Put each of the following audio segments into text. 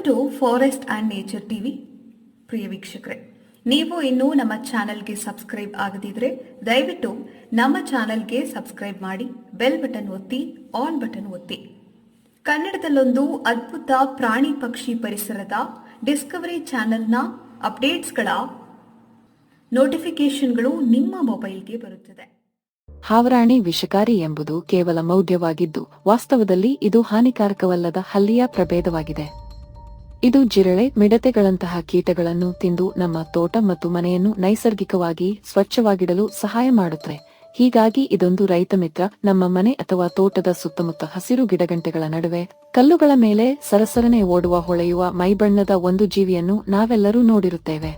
To forest and nature TV. ಪ್ರಿಯ ವೀಕ್ಷಕರೇ, ನೀವು ಇನ್ನೂ ನಮ್ಮ ಚಾನೆಲ್ಗೆ ಸಬ್ಸ್ಕ್ರೈಬ್ ಆಗದಿದ್ರೆ ದಯವಿಟ್ಟು ನಮ್ಮ ಚಾನೆಲ್ಗೆ ಸಬ್ಸ್ಕ್ರೈಬ್ ಮಾಡಿ, ಬೆಲ್ ಬಟನ್ ಒತ್ತಿ, ಆಲ್ ಬಟನ್ ಒತ್ತಿ. ಕನ್ನಡದಲ್ಲೊಂದು ಅದ್ಭುತ ಪ್ರಾಣಿ ಪಕ್ಷಿ ಪರಿಸರದ ಡಿಸ್ಕವರಿ ಚಾನೆಲ್ನ ಅಪ್ಡೇಟ್ಸ್ಗಳ ನೋಟಿಫಿಕೇಶನ್ಗಳು ನಿಮ್ಮ ಮೊಬೈಲ್ಗೆ ಬರುತ್ತದೆ. ಹಾವರಾಣಿ ವಿಷಕಾರಿ ಎಂಬುದು ಕೇವಲ ಮೌಢ್ಯವಾಗಿದ್ದು, ವಾಸ್ತವದಲ್ಲಿ ಇದು ಹಾನಿಕಾರಕವಲ್ಲದ ಹಲ್ಲಿಯ ಪ್ರಭೇದವಾಗಿದೆ. ಇದು ಜಿರಳೆ, ಮಿಡತೆಗಳಂತಹ ಕೀಟಗಳನ್ನು ತಿಂದು ನಮ್ಮ ತೋಟ ಮತ್ತು ಮನೆಯನ್ನು ನೈಸರ್ಗಿಕವಾಗಿ ಸ್ವಚ್ಛವಾಗಿಡಲು ಸಹಾಯ ಮಾಡುತ್ತದೆ. ಹೀಗಾಗಿ ಇದೊಂದು ರೈತ ಮಿತ್ರ. ನಮ್ಮ ಮನೆ ಅಥವಾ ತೋಟದ ಸುತ್ತಮುತ್ತ ಹಸಿರು ಗಿಡಗಂಟೆಗಳ ನಡುವೆ ಕಲ್ಲುಗಳ ಮೇಲೆ ಸರಸರನೆ ಓಡುವ ಹೊಳೆಯುವ ಮೈಬಣ್ಣದ ಒಂದು ಜೀವಿಯನ್ನು ನಾವೆಲ್ಲರೂ ನೋಡಿರುತ್ತೇವೆ.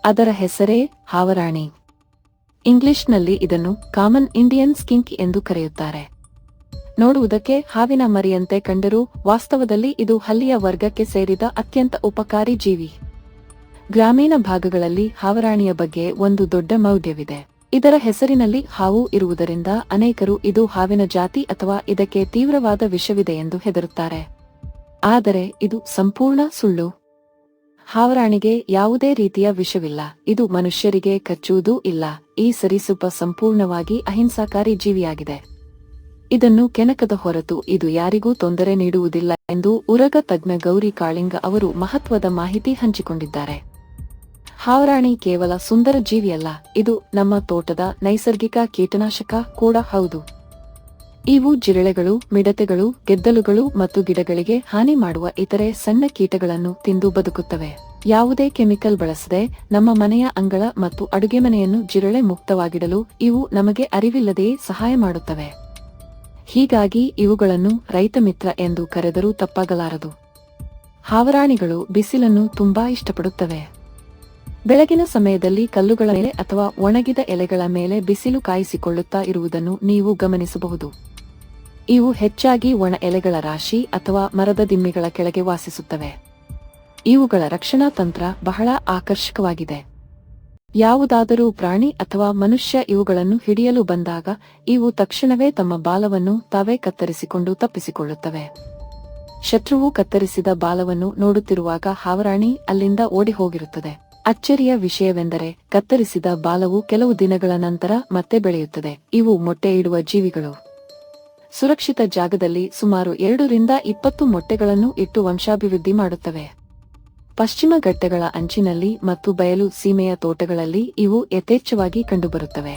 ಅದರ ಹೆಸರೇ ಹಾವರಾಣಿ. ಇಂಗ್ಲಿಷ್ನಲ್ಲಿ ಇದನ್ನು ಕಾಮನ್ ಇಂಡಿಯನ್ ಸ್ಕಿಂಕ್ ಎಂದು ಕರೆಯುತ್ತಾರೆ. ನೋಡುವುದಕ್ಕೆ ಹಾವಿನ ಮರಿಯಂತೆ ಕಂಡರೂ ವಾಸ್ತವದಲ್ಲಿ ಇದು ಹಲ್ಲಿಯ ವರ್ಗಕ್ಕೆ ಸೇರಿದ ಅತ್ಯಂತ ಉಪಕಾರಿ ಜೀವಿ. ಗ್ರಾಮೀಣ ಭಾಗಗಳಲ್ಲಿ ಹಾವರಾಣಿಯ ಬಗ್ಗೆ ಒಂದು ದೊಡ್ಡ ಮೌಢ್ಯವಿದೆ. ಇದರ ಹೆಸರಿನಲ್ಲಿ ಹಾವು ಇರುವುದರಿಂದ ಅನೇಕರು ಇದು ಹಾವಿನ ಜಾತಿ ಅಥವಾ ಇದಕ್ಕೆ ತೀವ್ರವಾದ ವಿಷವಿದೆ ಎಂದು ಹೆದರುತ್ತಾರೆ. ಆದರೆ ಇದು ಸಂಪೂರ್ಣ ಸುಳ್ಳು. ಹಾವರಾಣಿಗೆ ಯಾವುದೇ ರೀತಿಯ ವಿಷವಿಲ್ಲ. ಇದು ಮನುಷ್ಯರಿಗೆ ಕಚ್ಚುವುದೂ ಇಲ್ಲ. ಈ ಸರೀಸೃಪ ಸಂಪೂರ್ಣವಾಗಿ ಅಹಿಂಸಾಕಾರಿ ಜೀವಿಯಾಗಿದೆ. ಇದನ್ನು ಕೆಣಕದ ಹೊರತು ಇದು ಯಾರಿಗೂ ತೊಂದರೆ ನೀಡುವುದಿಲ್ಲ ಎಂದು ಉರಗ ತಜ್ಞ ಗೌರಿ ಕಾಳಿಂಗ ಅವರು ಮಹತ್ವದ ಮಾಹಿತಿ ಹಂಚಿಕೊಂಡಿದ್ದಾರೆ. ಹಾವರಾಣಿ ಕೇವಲ ಸುಂದರ ಜೀವಿಯಲ್ಲ, ಇದು ನಮ್ಮ ತೋಟದ ನೈಸರ್ಗಿಕ ಕೀಟನಾಶಕ ಕೂಡ ಹೌದು. ಇವು ಜಿರಳೆಗಳು, ಮಿಡತೆಗಳು, ಗೆದ್ದಲುಗಳು ಮತ್ತು ಗಿಡಗಳಿಗೆ ಹಾನಿ ಮಾಡುವ ಇತರೆ ಸಣ್ಣ ಕೀಟಗಳನ್ನು ತಿಂದು ಬದುಕುತ್ತವೆ. ಯಾವುದೇ ಕೆಮಿಕಲ್ ಬಳಸದೆ ನಮ್ಮ ಮನೆಯ ಅಂಗಳ ಮತ್ತು ಅಡುಗೆ ಮನೆಯನ್ನು ಜಿರಳೆ ಮುಕ್ತವಾಗಿಡಲು ಇವು ನಮಗೆ ಅರಿವಿಲ್ಲದೆಯೇ ಸಹಾಯ ಮಾಡುತ್ತವೆ. ಹೀಗಾಗಿ ಇವುಗಳನ್ನು ರೈತ ಮಿತ್ರ ಎಂದು ಕರೆದರೂ ತಪ್ಪಾಗಲಾರದು. ಹಾವರಾಣಿಗಳು ಬಿಸಿಲನ್ನು ತುಂಬಾ ಇಷ್ಟಪಡುತ್ತವೆ. ಬೆಳಗಿನ ಸಮಯದಲ್ಲಿ ಕಲ್ಲುಗಳ ಮೇಲೆ ಅಥವಾ ಒಣಗಿದ ಎಲೆಗಳ ಮೇಲೆ ಬಿಸಿಲು ಕಾಯಿಸಿಕೊಳ್ಳುತ್ತಾ ಇರುವುದನ್ನು ನೀವು ಗಮನಿಸಬಹುದು. ಇವು ಹೆಚ್ಚಾಗಿ ಒಣ ಎಲೆಗಳ ರಾಶಿ ಅಥವಾ ಮರದ ದಿಮ್ಮಿಗಳ ಕೆಳಗೆ ವಾಸಿಸುತ್ತವೆ. ಇವುಗಳ ರಕ್ಷಣಾ ತಂತ್ರ ಬಹಳ ಆಕರ್ಷಕವಾಗಿದೆ. ಯಾವುದಾದರೂ ಪ್ರಾಣಿ ಅಥವಾ ಮನುಷ್ಯ ಇವುಗಳನ್ನು ಹಿಡಿಯಲು ಬಂದಾಗ ಇವು ತಕ್ಷಣವೇ ತಮ್ಮ ಬಾಲವನ್ನು ತಾವೇ ಕತ್ತರಿಸಿಕೊಂಡು ತಪ್ಪಿಸಿಕೊಳ್ಳುತ್ತವೆ. ಶತ್ರುವು ಕತ್ತರಿಸಿದ ಬಾಲವನ್ನು ನೋಡುತ್ತಿರುವಾಗ ಹಾವರಾಣಿ ಅಲ್ಲಿಂದ ಓಡಿ ಹೋಗಿರುತ್ತದೆ. ಅಚ್ಚರಿಯ ವಿಷಯವೆಂದರೆ ಕತ್ತರಿಸಿದ ಬಾಲವು ಕೆಲವು ದಿನಗಳ ನಂತರ ಮತ್ತೆ ಬೆಳೆಯುತ್ತದೆ. ಇವು ಮೊಟ್ಟೆ ಇಡುವ ಜೀವಿಗಳು. ಸುರಕ್ಷಿತ ಜಾಗದಲ್ಲಿ ಸುಮಾರು 2 ರಿಂದ 20 ಮೊಟ್ಟೆಗಳನ್ನು ಇಟ್ಟು ವಂಶಾಭಿವೃದ್ಧಿ ಮಾಡುತ್ತವೆ. ಪಶ್ಚಿಮ ಘಟ್ಟಗಳ ಅಂಚಿನಲ್ಲಿ ಮತ್ತು ಬಯಲು ಸೀಮೆಯ ತೋಟಗಳಲ್ಲಿ ಇವು ಯಥೇಚ್ಛವಾಗಿ ಕಂಡುಬರುತ್ತವೆ.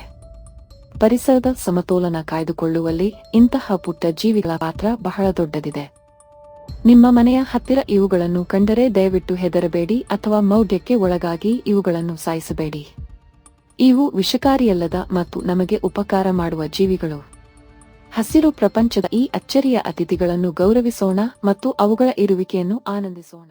ಪರಿಸರದ ಸಮತೋಲನ ಕಾಯ್ದುಕೊಳ್ಳುವಲ್ಲಿ ಇಂತಹ ಪುಟ್ಟ ಜೀವಿಗಳ ಪಾತ್ರ ಬಹಳ ದೊಡ್ಡದಿದೆ. ನಿಮ್ಮ ಮನೆಯ ಹತ್ತಿರ ಇವುಗಳನ್ನು ಕಂಡರೆ ದಯವಿಟ್ಟು ಹೆದರಬೇಡಿ ಅಥವಾ ಮೌಢ್ಯಕ್ಕೆ ಒಳಗಾಗಿ ಇವುಗಳನ್ನು ಸಾಯಿಸಬೇಡಿ. ಇವು ವಿಷಕಾರಿಯಲ್ಲದ ಮತ್ತು ನಮಗೆ ಉಪಕಾರ ಮಾಡುವ ಜೀವಿಗಳು. ಹಸಿರು ಪ್ರಪಂಚದ ಈ ಅಚ್ಚರಿಯ ಅತಿಥಿಗಳನ್ನು ಗೌರವಿಸೋಣ ಮತ್ತು ಅವುಗಳ ಇರುವಿಕೆಯನ್ನು ಆನಂದಿಸೋಣ.